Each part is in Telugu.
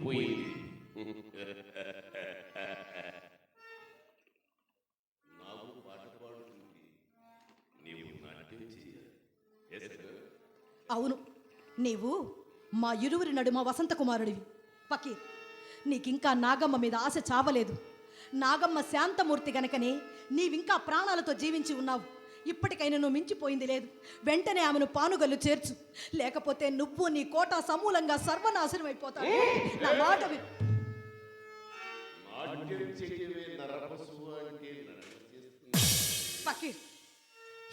పోయింది. నాకు పాట పాడుతుంది, నీవు నాట్యం చేయాలి. అవును, నీవు మా ఇరువురి నడుమ వసంత కుమారుడివి. ఫకీర్, నీకింకా నాగమ్మ మీద ఆశ చావలేదు. నాగమ్మ శాంతమూర్తి గనకనే నీవింకా ప్రాణాలతో జీవించి ఉన్నావు. ఇప్పటికైనా నువ్వు మించిపోయింది లేదు. వెంటనే ఆమెను పానుగల్లు చేర్చు, లేకపోతే నువ్వు నీ కోట సమూలంగా సర్వనాశనం అయిపోతావు. నా మాట ఫకీర్,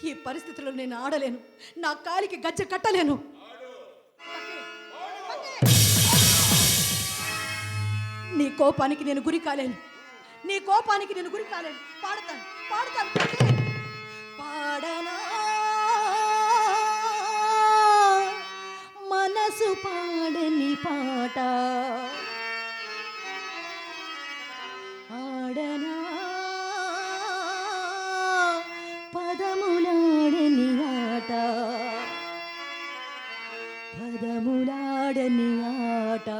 ఈ పరిస్థితుల్లో నేను ఆడలేను. నా కాలికి గజ్జె కట్టలేను. నీ కోపానికి నేను గురి కాలేను. నీ కోపానికి నేను గురి కాలేను. పాడతాను పాడతాను పాడనా, మనసు పాడని పాట ఆడనా, పదములాడని ఆట పదములాడని ఆట.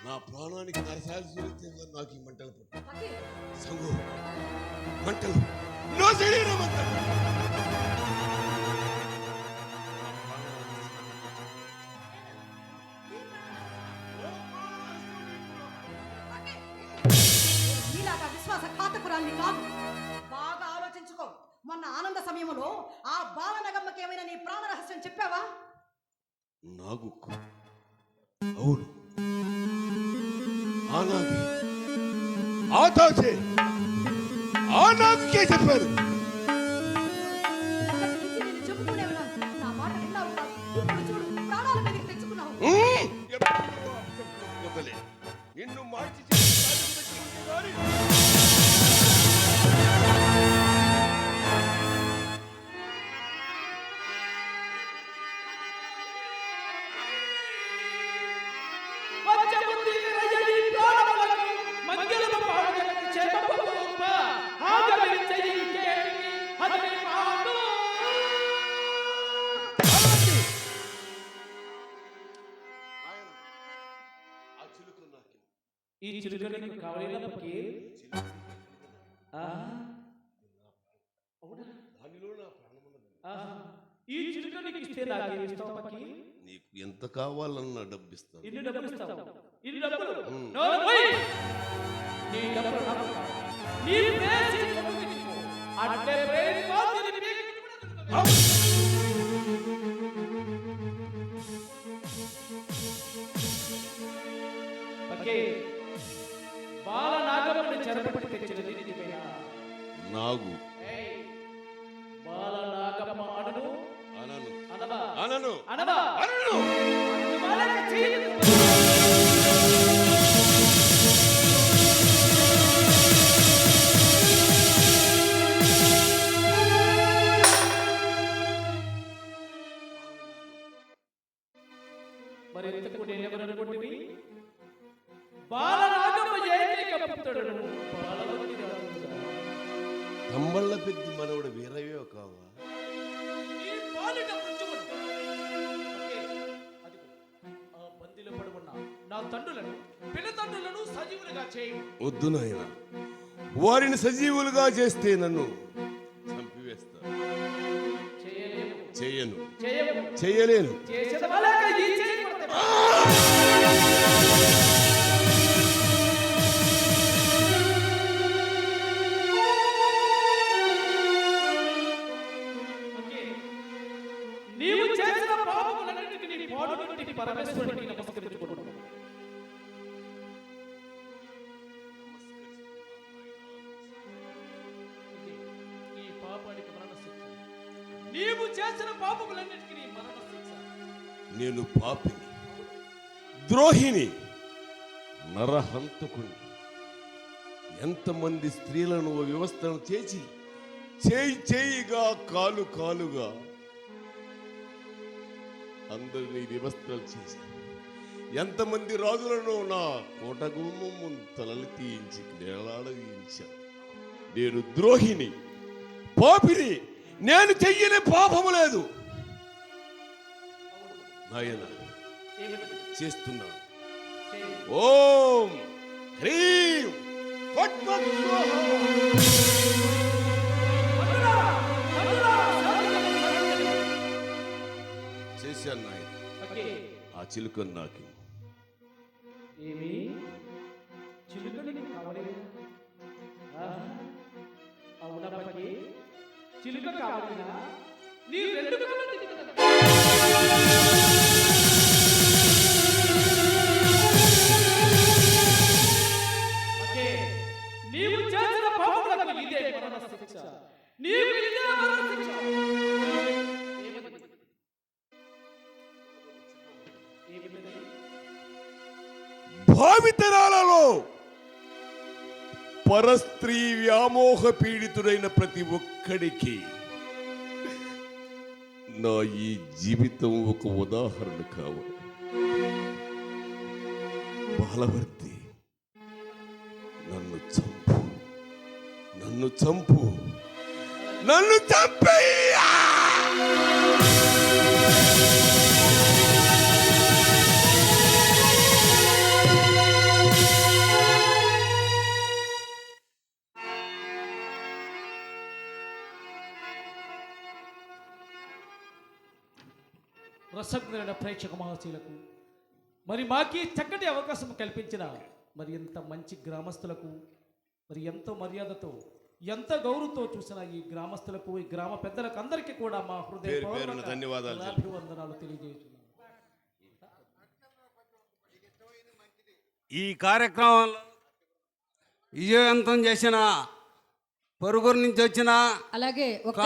నా ప్రాణానికి నరసాలు సురితే నాకు ఈ మంటలు పుట్ట సంగు మంటలు నా శరీరం మంటలు. విశ్వాసఘాతకురాల్ని కాదు. బాగా ఆలోచించుకో. మొన్న ఆనంద సమయంలో ఆ బాలనగమ్మకి ఏమైనా నీ ప్రాణ రహస్యం చెప్పావా? నాగుకు అవును, ఆ నాగి ఆ తాచే ఆ నాగుకే చెప్పారు. నేను చెబుతూనే ఉన్నాను, నా మాట విన్నావు కాదు. ఇప్పుడు చూడు, ప్రాణాల మీదకి తెచ్చుకున్నావు. వదలే, నిన్ను మార్చి ఈ చిలుక నీకు కావాలేనా ఫకీర్? ఈ చిలుక నీకు ఇస్తే నాకేం ఇస్తావు ఫకీర్? నీకు ఎంత కావాలన్నా డబ్బిస్తాను. ఇన్ని డబ్బులు ఇస్తావు? ఇన్ని డబ్బులు? నోర్మోయ్! నీ డబ్బులు నాకు కావాలి. నీ ప్రేమ చెప్పుకో. అట్టే ప్రేమ పోతే నీ ఫకీర్, బాల నాగమ్మని చెరపట్టి తెచ్చినది నిజమేనా? నాగు బాల నాగమ్మ అనను అనను అనవా అనను అనవా అనను బాలకి చెయ్యి. మరి ఇంతకు నేనెవరు అనుకుంటువి? బాలనాగమ్మ ఏకైక పుత్రుడు బాలవతి రాజుగా. తమ్మళ్ళ పెద్ద మనవడు వీరయ్యో కావా? ఈ పాలిట పుచ్చుకుడు. ఓకే, అదిగో ఆ బందిలో పడి ఉన్న నా తండ్రులను పినతండ్రులను సజీవులుగా చేయి. వద్దు నాయన, వారిని సజీవులుగా చేస్తే నన్ను చంపివేస్తాను. చేయను, చేయలేను. చేసేది వాళ్ళక ఈ చేయి కొడితే నీవు చేసిన పాపములన్నిటికీ నీ పాడు నుండి పరమేశ్వరునికి నమస్కరించుకుంటున్నాను. ఈ పాపానికి మరణశిక్ష. నీవు చేసిన పాపములన్నిటికీ నీ మరణశిక్ష. నేను పాపిని, ద్రోహిని, నరహంతకుని. ఎంతమంది స్త్రీలను వ్యవస్థను చేసి చేయి చేయిగా కాలు కాలుగా అందరినీ వ్యవస్థలు చేసి ఎంతమంది రాజులను నా కోటగుమ్మం తలలు తీయించి నేలాడదీయించాను. నేను ద్రోహిని, పాపిని. నేను చెయ్యని పాపము లేదు. నాయన చేస్తున్నాను. ఓం హ్రీం ఫట్ ఫట్ స్వాహా. చేశాను నాయన. ఆ చిలుకను నాకు ఏమి చిలుకని కావాలి? అవునా పకి? చిలుక కావాలినా? నీ రెండు కళ్ళు నీవు చేసిన పాపములకు ఇదే మరణ శిక్ష. నీవు ఇదే మరణ శిక్ష. భావితరాలలో పరస్త్రీ వ్యామోహ పీడితుడైన ప్రతి ఒక్కడికి నా ఈ జీవితం ఒక ఉదాహరణ కావాలి. బాలవర్తి, నన్ను చంపు, నన్ను చంపు, నన్ను చంపేయ్యా. రసజ్ఞులైన ప్రేక్షక మహాశీలకు మరి మాకి చక్కటి అవకాశం కల్పించిన మరి ఇంత మంచి గ్రామస్తులకు మరి ఎంతో మర్యాదతో ఎంత గౌరవంతో చూసిన ఈ గ్రామస్తులకు ఈ గ్రామ పెద్దలకు అందరికీ కూడా మా పేరు పేరున హృదయపూర్వక ధన్యవాదాలు అభివందనాలు తెలియజేస్తున్నాను. ఈ కార్యక్రమంలో విజయవంతం చేసిన పొరుగురు నుంచి వచ్చిన అలాగే ఒక